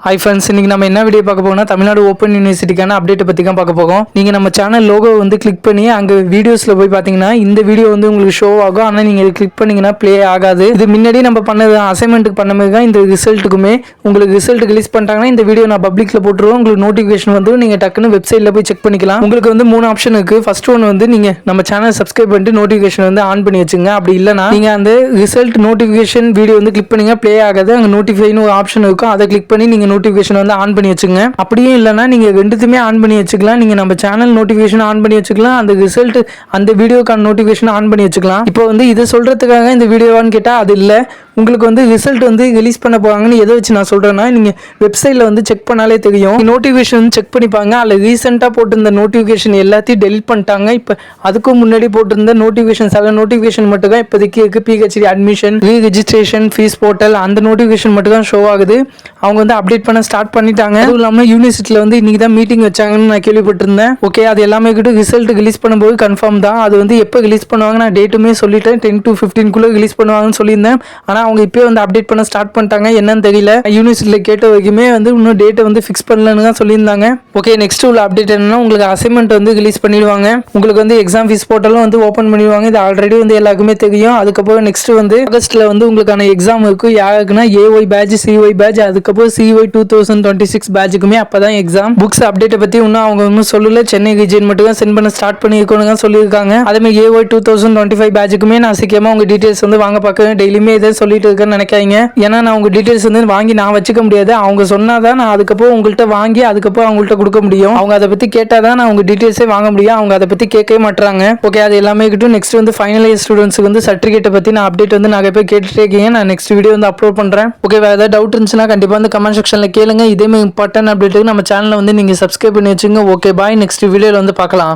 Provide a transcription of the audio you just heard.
Hi friends, இன்னைக்கு நம்ம என்ன வீடியோ பார்க்க போகணும், தமிழ்நாடு ஓப்பன் யூனிவர்சிட்டிக்கான அப்டேட் பற்றி தான் பார்க்க போகும். நீங்கள் நம்ம சேனல் லோகோ வந்து கிளிக் பண்ணி அங்கே வீடியோஸில் போய் பார்த்தீங்கன்னா இந்த வீடியோ வந்து உங்களுக்கு ஷோ ஆகும். ஆனால் நீங்கள் கிளிக் பண்ணிங்கன்னா ப்ளே ஆகாது. இது முன்னாடி நம்ம பண்ணது அசைன்மெண்ட்டுக்கு பண்ண மாதிரி தான் இந்த ரிசல்ட்டுக்குமே. உங்களுக்கு ரிசல்ட் ரிலீஸ் பண்ணிட்டாங்கன்னா இந்த வீடியோ நான் பப்ளிக்கில் போட்டுருவோம். உங்களுக்கு நோட்டிஃபிகேஷன் வந்து நீங்கள் டக்குன்னு வெப்சைட்டில் போய் செக் பண்ணிக்கலாம். உங்களுக்கு வந்து 3 ஆப்ஷன் இருக்குது. ஃபர்ஸ்ட் ஒன் வந்து நீங்கள் நம்ம சேனல் சப்ஸ்கிரைப் பண்ணிட்டு நோட்டிஃபிகேஷன் வந்து ஆன் பண்ணி வச்சுங்க. அப்படி இல்லைனா நீங்கள் அந்த ரிசல்ட் நோட்டிஃபிகேஷன் வீடியோ வந்து கிளிக் பண்ணிங்க ப்ளே ஆகாது. அங்கே நோட்டிஃபைன்னு ஒரு ஆப்ஷன் இருக்கும். அதை கிளிக் பண்ணி நீங்கள் நோட்டிஃபிகேஷன் வந்து ஆன் பண்ணி வச்சுங்க. அப்படியே இல்லைனா நீங்க ரெண்டுத்துமே ஆன் பண்ணி வச்சுக்கலாம். நீங்க நம்ம சேனல் நோட்டிஃபிகேஷன் ஆன் பண்ணி வச்சுக்கலாம், அந்த ரிசல்ட் அந்த வீடியோக்கான நோட்டிஃபிகேஷன் ஆன் பண்ணி வச்சுக்கலாம். இப்போ வந்து இதை சொல்றதுக்காக இந்த வீடியோவான்னு கேட்டால் அது இல்லை. உங்களுக்கு வந்து ரிசல்ட் வந்து ரிலீஸ் பண்ண போவாங்கன்னு எதை வச்சு நான் சொல்கிறேன்னா, நீங்கள் வெப்சைட்டில் வந்து செக் பண்ணாலே தெரியும். நோட்டிஃபிகேஷன் செக் பண்ணிப்பாங்க. அதில் ரீசெண்டாக போட்டிருந்த நோட்டிஃபிகேஷன் எல்லாத்தையும் டெலிட் பண்ணிட்டாங்க. இப்போ அதுக்கும் முன்னாடி போட்டிருந்த நோட்டிஃபிகேஷன் சில நோட்டிஃபிகேஷன் மட்டும் தான் இப்போதைக்கு இருக்குது. PhD admission, registration, fees portal, அந்த நோட்டிஃபிகேஷன் மட்டும் தான் ஷோ ஆகுது. அவங்க வந்து அப்டேட் பண்ண ஸ்டார்ட் பண்ணிட்டாங்க. அதுவும் இல்லாமல் யூனிவர்சிட்டியில் வந்து இன்றைக்கி தான் மீட்டிங் வச்சாங்கன்னு நான் கேள்விப்பட்டிருந்தேன். ஓகே, அது எல்லாமே கிட்ட ரிசல்ட் ரிலீஸ் பண்ணும்போது கன்ஃபார்ம் தான். அது வந்து எப்போ ரிலீஸ் பண்ணுவாங்க நான் டேட்டுமே சொல்லிட்டேன். 10 to 15 ரிலீஸ் பண்ணுவாங்கன்னு சொல்லியிருந்தேன். ஆனால் அவங்க இப்போ வந்து அப்டேட் பண்ண ஸ்டார்ட் பண்ணிட்டாங்க. என்னன்னு தெரியல. யூனிவர்சிட்டியில் கேட்ட வரைக்குமே வந்து இன்னும் டேட்டை வந்து ஃபிக்ஸ் பண்ணலன்னு தான் சொல்லியிருந்தாங்க. ஓகே, நெக்ஸ்ட் உள்ள அப்டேட் என்னன்னா, உங்களுக்கு அசைன்மெண்ட் வந்து ரிலீஸ் பண்ணிடுவாங்க. உங்களுக்கு வந்து எக்ஸாம் ஃபீஸ் போர்ட்டலும் வந்து ஓப்பன் பண்ணிடுவாங்க. இது ஆல்ரெடி வந்து எல்லாருக்குமே தெரியும். அதுக்கப்புறம் நெக்ஸ்ட் வந்து ஆகஸ்ட்ல வந்து உங்களுக்கான எக்ஸாம் இருக்கும். யாருக்குன்னா ஏஒய் பேட்ச், சிஒய் பேட்ச், அதுக்கப்புறம் சிஒய் 2026 பேட்சுக்குமே அப்பதான் எக்ஸாம். புக்ஸ் அப்டேட்டை பத்தி இன்னும் அவங்க ஒன்றும் சொல்லல. சென்னை ரீஜன் மட்டும் தான் சென்ட் பண்ண ஸ்டார்ட் பண்ணிருக்கோன்னு சொல்லியிருக்காங்க. அதே மாதிரி ஏஒய் 2025 பேட்சுக்குமே நான் சீக்கிரமா உங்க டீடைல்ஸ் வந்து வாங்க பார்க்க டெய்லியுமே இதை சொல்லிட்டு இருக்கேன்னு நினைக்காதீங்க. ஏன்னா நான் உங்க டீடைல்ஸ் வந்து வாங்கி நான் வச்சுக்க முடியாது. அவங்க சொன்னாதான் நான் அதுக்கப்புறம் உங்கள்கிட்ட வாங்கி அதுக்கப்புறம் அவங்கள்ட்ட கொடுக்க முடியும். அவங்க அதை பத்தி கேட்டாதான் நான் உங்க டீடைல்ஸே வாங்க முடியும். அவங்க அதை பத்தி கேட்கவே மாட்டாங்க. ஓகே, அது எல்லாமே கிட்டும். நெக்ஸ்ட் வந்து ஃபைனல் இயர் ஸ்டூடெண்ட்ஸ்க்கு வந்து சர்டிஃபிகேட்டை பத்தி நான் அப்டேட் வந்து நிறைய பேர் கேட்டுட்டே இருக்கீங்க. நான் நெக்ஸ்ட் வீடியோ வந்து அப்லோட் பண்றேன். ஓகே, வேற ஏதாவது டவுட் இருந்துச்சுன்னா கண்டிப்பா வந்து கமெண்ட் செக்ஷன்ல கேளுங்க. இதே மாதிரி இம்பார்ட்டன்ட் அப்டேட்டுக்கு நம்ம சேனலை வந்து நீங்க சப்ஸ்கிரைப் பண்ணி வச்சுங்க. ஓகே, பாய். நெக்ஸ்ட் வீடியோல வந்து பார்க்கலாம்.